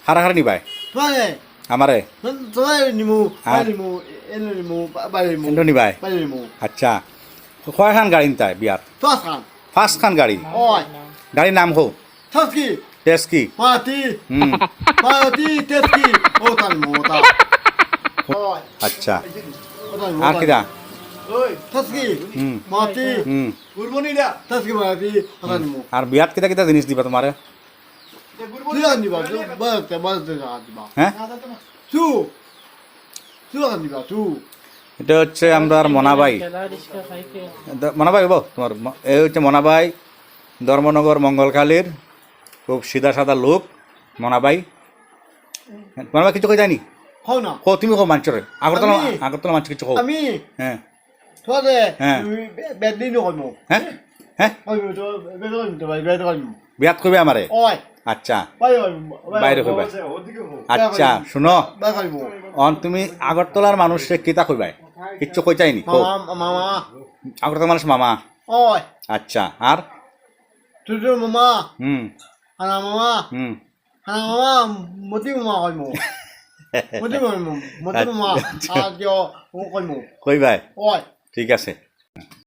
হারা হারা নিবাই তোমারে আমারে তোমারে নিমু আর? নিমু এনে নিমু বাইরে নিমু এন্টো নিবাই বাইরে নিমু আচ্ছা কয়খান গাড়ি তাই বিয়াত তোখান 5খান গাড়ি ওই গাড়ির নাম হো থাকি টেস্ট কি মাটি হুম মাটি তেকি ও তার মোটা ওই আচ্ছা ওটাই আর কিরা ওই থাকি হুম মাটি হুম গুরবনি না থাকি মাটি ওটাই নিমু আর বিয়াত কিতা কিতা জিনিস দিবা তোমারে তুই আনিবা বাজতে বাজতে আনিবা হ্যাঁ তু তুই আনিবা তু এটা হচ্ছে আমরা মনাবাই মনাবাই হবো তোমার এই হচ্ছে মনাবাই ধর্মনগর মঙ্গলকালীর খুব সিধা সাদা লোক মনাবাই মনাবাই কিছু কই যায়নি হও না কো তুমি কো মাঞ্চরে আগরতলা আমি? আগরতলা মাঞ্চ কিছু কো আমি হ্যাঁ তোরে হ্যাঁ। বেদলি নকমু হ্যাঁ হ্যাঁ কইবো তো বেদলি তো বেদলি বিয়াত কইবে আমারে ওই আচ্ছা বাইরে বাইরে কইবে আচ্ছা শুনো বাইরে অন তুমি আগরতলার মানুষে কিতা কইবাই কিচ্ছু কই চাইনি কো মামা মামা আগরতলা মানুষ মামা ওই আচ্ছা আর তুই মামা হুম আনা মামা হুম আনা মামা মতি মামা কইমু মতি মামা আজ ও কইমু কইবাই ওই ঠিক আছে